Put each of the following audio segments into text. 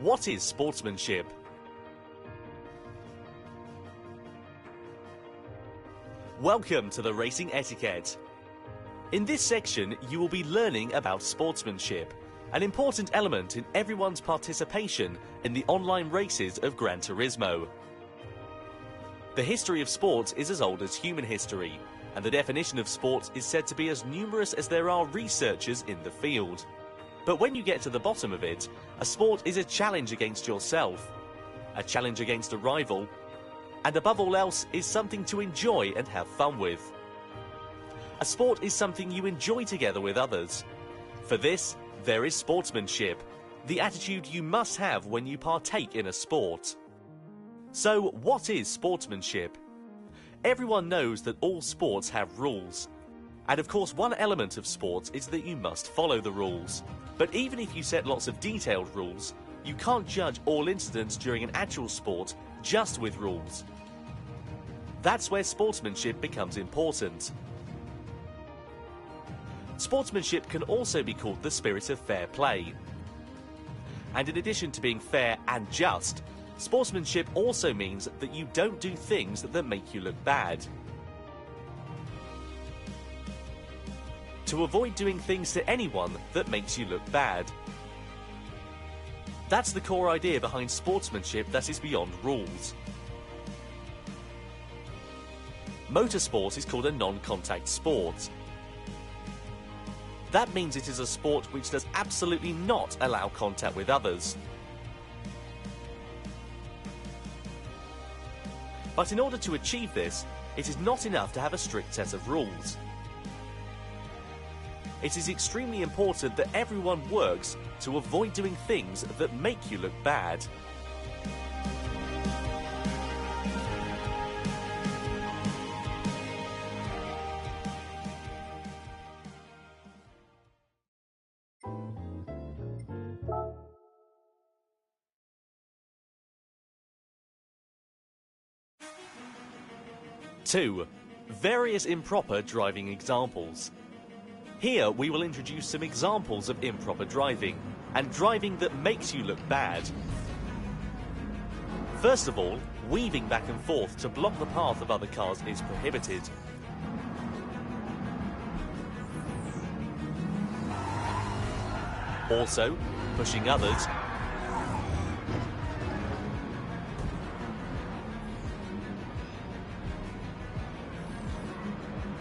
What is sportsmanship? Welcome to the Racing Etiquette. In this section, you will be learning about sportsmanship, an important element in everyone's participation in the online races of Gran Turismo. The history of sports is as old as human history, and the definition of sport is said to be as numerous as there are researchers in the field. But when you get to the bottom of it, a sport is a challenge against yourself, a challenge against a rival, and above all else is something to enjoy and have fun with. A sport is something you enjoy together with others. For this, there is sportsmanship, the attitude you must have when you partake in a sport. So, what is sportsmanship? Everyone knows that all sports have rules. And of course, one element of sports is that you must follow the rules. But even if you set lots of detailed rules, you can't judge all incidents during an actual sport just with rules. That's where sportsmanship becomes important. Sportsmanship can also be called the spirit of fair play. And in addition to being fair and just, sportsmanship also means that you don't do things that make you look bad. To avoid doing things to anyone that makes you look bad. That's the core idea behind sportsmanship that is beyond rules. Motorsport is called a non-contact sport. That means it is a sport which does absolutely not allow contact with others. But in order to achieve this, it is not enough to have a strict set of rules. It is extremely important that everyone works to avoid doing things that make you look bad. Two, various improper driving examples. Here we will introduce some examples of improper driving, and driving that makes you look bad. First of all, weaving back and forth to block the path of other cars is prohibited. Also, pushing others,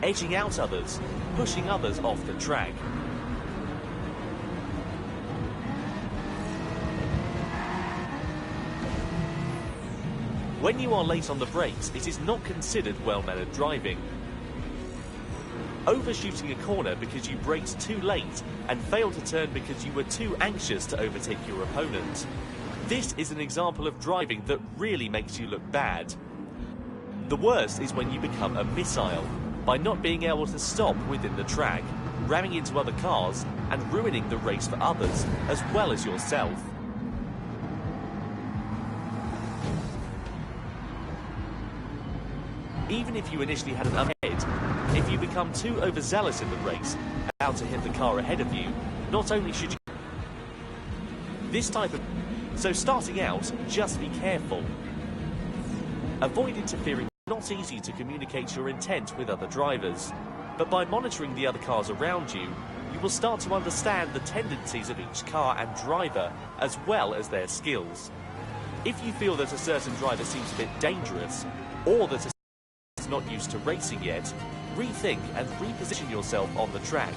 edging out others, pushing others off the track. When you are late on the brakes, it is not considered well-mannered driving. Overshooting a corner because you braked too late and failed to turn because you were too anxious to overtake your opponent. This is an example of driving that really makes you look bad. The worst is when you become a missile, by not being able to stop within the track, ramming into other cars and ruining the race for others, as well as yourself. Even if you initially had an uphead, if you become too overzealous in the race, about to hit the car ahead of you, not only should you... So starting out, just be careful. Avoid interfering. Not easy to communicate your intent with other drivers, but by monitoring the other cars around you, you will start to understand the tendencies of each car and driver, as well as their skills. If you feel that a certain driver seems a bit dangerous, or that is not used to racing yet, rethink and reposition yourself on the track.